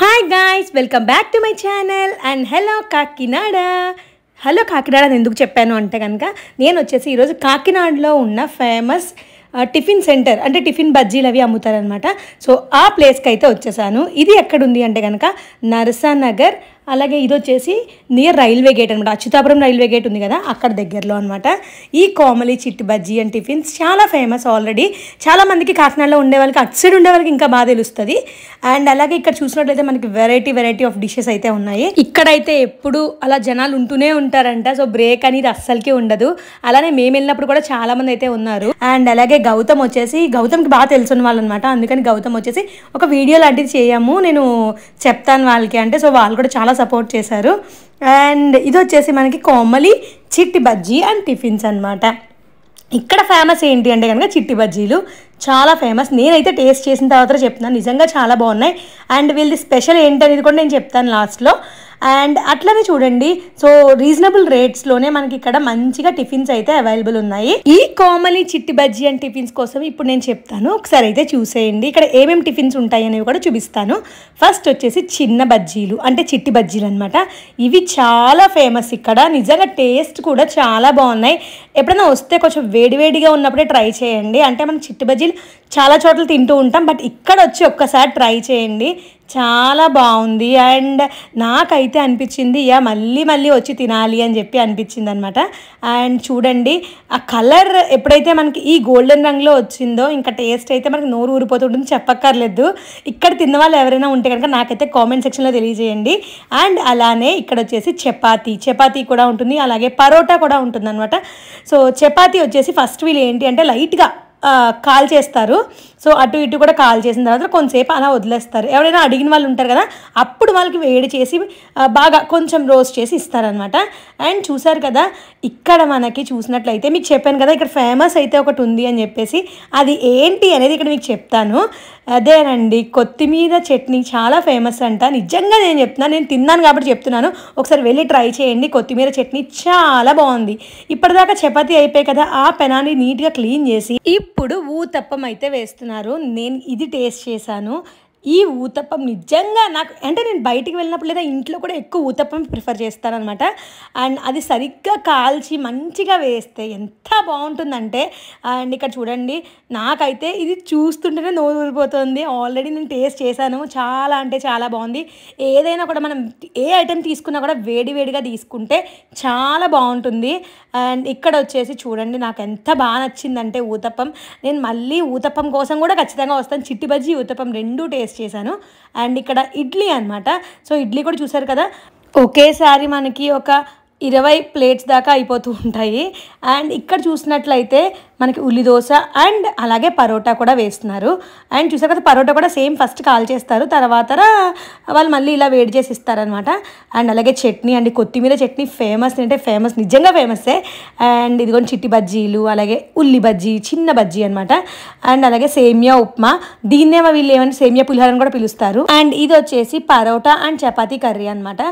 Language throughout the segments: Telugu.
Hi guys, welcome back to my channel and hello Kakinada. Hello Kakinada అని ఎందుకు చెప్పాను అంటే కనుక నేను వచ్చేసి ఈరోజు కాకినాడలో ఉన్న ఫేమస్ టిఫిన్ సెంటర్ అంటే టిఫిన్ బజ్జీలు అవి అమ్ముతారనమాట. సో ఆ ప్లేస్కి అయితే వచ్చేసాను. ఇది ఎక్కడుంది అంటే కనుక నరసానగర్, అలాగే ఇది వచ్చేసి నియర్ రైల్వే గేట్ అనమాట. అచ్యుతాపురం రైల్వే గేట్ ఉంది కదా, అక్కడ దగ్గరలో అనమాట. ఈ కోమలి చిట్టి బజ్జీ అండ్ టిఫిన్స్ చాలా ఫేమస్ ఆల్రెడీ. చాలామందికి కాకినాడలో ఉండే వాళ్ళకి, అటు సైడ్ ఉండే వాళ్ళకి ఇంకా బాగా తెలుస్తుంది. అండ్ అలాగే ఇక్కడ చూసినట్లయితే మనకి వెరైటీ ఆఫ్ డిషెస్ అయితే ఉన్నాయి. ఇక్కడైతే ఎప్పుడు అలా జనాలు ఉంటూనే ఉంటారంట. సో బ్రేక్ అనేది అస్సలకి ఉండదు. అలానే మేము వెళ్ళినప్పుడు కూడా చాలా మంది అయితే ఉన్నారు. అండ్ అలాగే గౌతమ్కి బాగా తెలుసున్న వాళ్ళు అనమాట. అందుకని గౌతమ్ వచ్చేసి ఒక వీడియో లాంటిది చేయము, నేను చెప్తాను వాళ్ళకి అంటే. సో వాళ్ళు కూడా చాలా సపోర్ట్ చేశారు. అండ్ ఇది వచ్చేసి మనకి కోమలి చిట్టి బజ్జీ అండ్ టిఫిన్స్ అనమాట. ఇక్కడ ఫేమస్ ఏంటి అంటే కనుక చిట్టి బజ్జీలు చాలా ఫేమస్. నేనైతే టేస్ట్ చేసిన తర్వాత చెప్తున్నాను, నిజంగా చాలా బాగున్నాయి. అండ్ వీళ్ళది స్పెషల్ ఏంటనేది కూడా నేను చెప్తాను లాస్ట్లో. అండ్ అట్లనే చూడండి, సో రీజనబుల్ రేట్స్లోనే మనకి ఇక్కడ మంచిగా టిఫిన్స్ అయితే అవైలబుల్ ఉన్నాయి. ఈ కోమలి చిట్టి బజ్జీ అండ్ టిఫిన్స్ కోసం ఇప్పుడు నేను చెప్తాను, ఒకసారి అయితే చూసేయండి. ఇక్కడ ఏమేమి టిఫిన్స్ ఉంటాయి అనేవి కూడా చూపిస్తాను. ఫస్ట్ వచ్చేసి చిన్న బజ్జీలు అంటే చిట్టి బజ్జీలు అనమాట. ఇవి చాలా ఫేమస్ ఇక్కడ, నిజంగా టేస్ట్ కూడా చాలా బాగున్నాయి. ఎప్పుడైనా వస్తే కొంచెం వేడివేడిగా ఉన్నప్పుడే ట్రై చేయండి. అంటే మనం చిట్టి బజ్జీలు చాలా చోట్ల తింటూ ఉంటాం, బట్ ఇక్కడ వచ్చి ఒక్కసారి ట్రై చేయండి, చాలా బాగుంది. అండ్ నాకైతే అనిపించింది మళ్ళీ వచ్చి తినాలి అని చెప్పి అనిపించింది అనమాట. అండ్ చూడండి, ఆ కలర్ ఎప్పుడైతే మనకి ఈ గోల్డెన్ రంగులో వచ్చిందో ఇంకా టేస్ట్ అయితే మనకి నోరు ఊరిపోతుంటుంది, చెప్పక్కర్లేదు. ఇక్కడ తిన్న వాళ్ళు ఎవరైనా ఉంటే కనుక నాకైతే కామెంట్ సెక్షన్లో తెలియజేయండి. అండ్ అలానే ఇక్కడ వచ్చేసి చపాతీ కూడా ఉంటుంది, అలాగే పరోటా కూడా ఉంటుంది అనమాట. సో చపాతీ వచ్చేసి ఫస్ట్ వీళ్ళు ఏంటి అంటే లైట్గా కాల్ చేస్తారు. సో అటు ఇటు కూడా కాల్ చేసిన తర్వాత కొంతసేపు అలా వదిలేస్తారు. ఎవరైనా అడిగిన వాళ్ళు ఉంటారు కదా, అప్పుడు వాళ్ళకి వేడి చేసి బాగా కొంచెం రోస్ట్ చేసి ఇస్తారనమాట. అండ్ చూసారు కదా, ఇక్కడ మనకి చూసినట్లయితే మీకు చెప్పాను కదా ఇక్కడ ఫేమస్ అయితే ఒకటి ఉంది అని చెప్పేసి, అది ఏంటి అనేది ఇక్కడ మీకు చెప్తాను. అదేనండి, కొత్తిమీర చట్నీ చాలా ఫేమస్ అంట. నిజంగా నేను చెప్తున్నాను, నేను తిన్నాను కాబట్టి చెప్తున్నాను, ఒకసారి వెళ్ళి ట్రై చేయండి. కొత్తిమీర చట్నీ చాలా బాగుంది. ఇప్పటిదాకా చపాతీ అయిపోయి కదా, ఆ పెనాన్ని నీట్గా క్లీన్ చేసి ఇప్పుడు ఊతప్పం అయితే వేస్తున్నారు. నేను ఇది టేస్ట్ చేశాను. ఈ ఊతప్పం నిజంగా నాకు అంటే నేను బయటికి వెళ్ళినప్పుడు లేదా ఇంట్లో కూడా ఎక్కువ ఊతప్పం ప్రిఫర్ చేస్తానమాట. అండ్ అది సరిగ్గా కాల్చి మంచిగా వేస్తే ఎంత బాగుంటుందంటే, అండ్ ఇక్కడ చూడండి, నాకైతే ఇది చూస్తుంటేనే నోరు ఊరిపోతుంది. ఆల్రెడీ నేను టేస్ట్ చేశాను, చాలా అంటే చాలా బాగుంది. ఏదైనా కూడా మనం ఏ ఐటెం తీసుకున్నా కూడా వేడివేడిగా తీసుకుంటే చాలా బాగుంటుంది. అండ్ ఇక్కడ వచ్చేసి చూడండి, నాకు ఎంత బాగా నచ్చిందంటే ఊతప్పం. నేను మళ్ళీ ఊతప్పం కోసం కూడా ఖచ్చితంగా వస్తాను. చిట్టి బజ్జీ ఊతప్పం రెండూ టేస్ట్ చేశాను. అండ్ ఇక్కడ ఇడ్లీ అనమాట. సో ఇడ్లీ కూడా చూసారు కదా, ఒకేసారి మనకి ఒక 20 ప్లేట్స్ దాకా అయిపోతూ ఉంటాయి. అండ్ ఇక్కడ చూసినట్లయితే మనకి ఉల్లి దోశ అండ్ అలాగే పరోటా కూడా వేస్తున్నారు. అండ్ చూసారు కదా, పరోటా కూడా సేమ్ ఫస్ట్ కాల్ చేస్తారు, తర్వాత వాళ్ళు మళ్ళీ ఇలా వేడి చేసి ఇస్తారనమాట. అండ్ అలాగే చట్నీ అండి, కొత్తిమీర చట్నీ ఫేమస్ అంటే ఫేమస్, నిజంగా ఫేమస్సే. అండ్ ఇదిగోండి చిట్టి బజ్జీలు, అలాగే ఉల్లి బజ్జీ, చిన్న బజ్జీ అనమాట. అండ్ అలాగే సేమియా ఉప్మా, దీన్నేమో వీళ్ళు ఏమంటే సేమియా పులిహోర అని కూడా పిలుస్తారు. అండ్ ఇది వచ్చేసి పరోటా అండ్ చపాతీ కర్రీ అనమాట.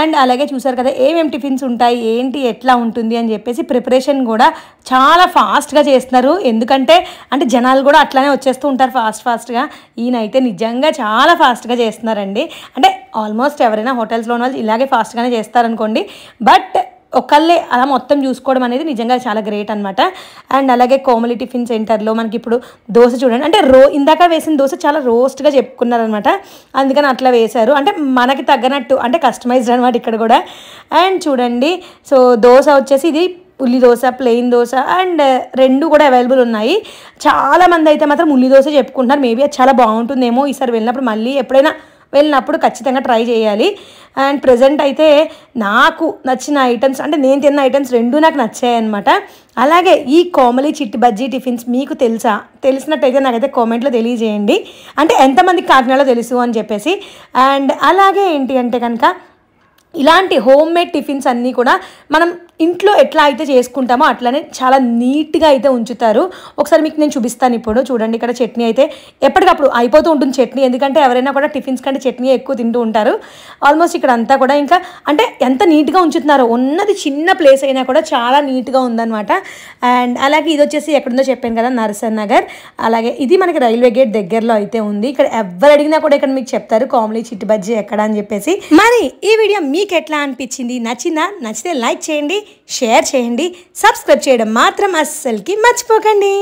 అండ్ అలాగే చూసారు కదా ఏమేమి టిఫిన్స్ ఉంటాయి, ఏంటి ఎట్లా ఉంటుంది అని చెప్పేసి ప్రిపరేషన్ కూడా చాలా ఫాస్ట్గా చేస్తున్నారు. ఎందుకంటే అంటే జనాలు కూడా అట్లానే వచ్చేస్తూ ఉంటారు ఫాస్ట్గా. ఈయనైతే నిజంగా చాలా ఫాస్ట్గా చేస్తున్నారండి. అంటే ఆల్మోస్ట్ ఎవరైనా హోటల్స్లో ఉన్న వాళ్ళు ఇలాగే ఫాస్ట్గానే చేస్తారనుకోండి, బట్ ఒకళ్ళే అలా మొత్తం చూసుకోవడం అనేది నిజంగా చాలా గ్రేట్ అనమాట. అండ్ అలాగే కోమలి టిఫిన్ సెంటర్లో మనకి ఇప్పుడు దోశ చూడండి, అంటే ఇందాక వేసిన దోశ చాలా రోస్ట్గా చెప్పుకున్నారనమాట, అందుకని అట్లా వేశారు. అంటే మనకి తగ్గనట్టు అంటే కస్టమైజ్డ్ అనమాట ఇక్కడ కూడా. అండ్ చూడండి, సో దోశ వచ్చేసి ఇది ఉల్లి దోశ, ప్లెయిన్ దోశ అండ్ రెండు కూడా అవైలబుల్ ఉన్నాయి. చాలామంది అయితే మాత్రం ఉల్లి దోశ చెప్పుకుంటున్నారు. మేబీ అది చాలా బాగుంటుందేమో, ఈసారి వెళ్ళినప్పుడు మళ్ళీ ఎప్పుడైనా వెళ్ళినప్పుడు ఖచ్చితంగా ట్రై చేయాలి. అండ్ ప్రజెంట్ అయితే నాకు నచ్చిన ఐటమ్స్ అంటే నేను తిన్న ఐటమ్స్ రెండు నాకు నచ్చాయి అనమాట. అలాగే ఈ కోమలి చిట్టి బజ్జీ టిఫిన్స్ మీకు తెలిసినట్టయితే నాకైతే కామెంట్లో తెలియజేయండి, అంటే ఎంతమందికి కాకినాడలో తెలుసు అని చెప్పేసి. అండ్ అలాగే ఏంటి అంటే కనుక ఇలాంటి హోమ్ మేడ్ టిఫిన్స్ అన్నీ కూడా మనం ఇంట్లో ఎట్లా అయితే చేసుకుంటామో అట్లానే చాలా నీట్గా అయితే ఉంచుతారు. ఒకసారి మీకు నేను చూపిస్తాను. ఇప్పుడు చూడండి, ఇక్కడ చట్నీ అయితే ఎప్పటికప్పుడు అయిపోతూ ఉంటుంది చట్నీ. ఎందుకంటే ఎవరైనా కూడా టిఫిన్స్ కంటే చట్నీ ఎక్కువ తింటూ ఉంటారు. ఆల్మోస్ట్ ఇక్కడ అంతా కూడా ఇంకా అంటే ఎంత నీట్గా ఉంచుతున్నారో, ఉన్నది చిన్న ప్లేస్ అయినా కూడా చాలా నీట్గా ఉందన్నమాట. అండ్ అలాగే ఇది వచ్చేసి ఎక్కడుందో చెప్పాను కదా, నర్సన్ నగర్. అలాగే ఇది మనకి రైల్వే గేట్ దగ్గరలో అయితే ఉంది. ఇక్కడ ఎవరు అడిగినా కూడా ఇక్కడ మీకు చెప్తారు కామ్లీ చిట్టి బజ్జీ ఎక్కడ అని చెప్పేసి. మరి ఈ వీడియో మీకు ఎట్లా అనిపించింది? నచ్చిందా? నచ్చితే లైక్ చేయండి, షేర్ చేయండి, సబ్స్క్రైబ్ చేయడం మాత్రం అస్సలకి మర్చిపోకండి.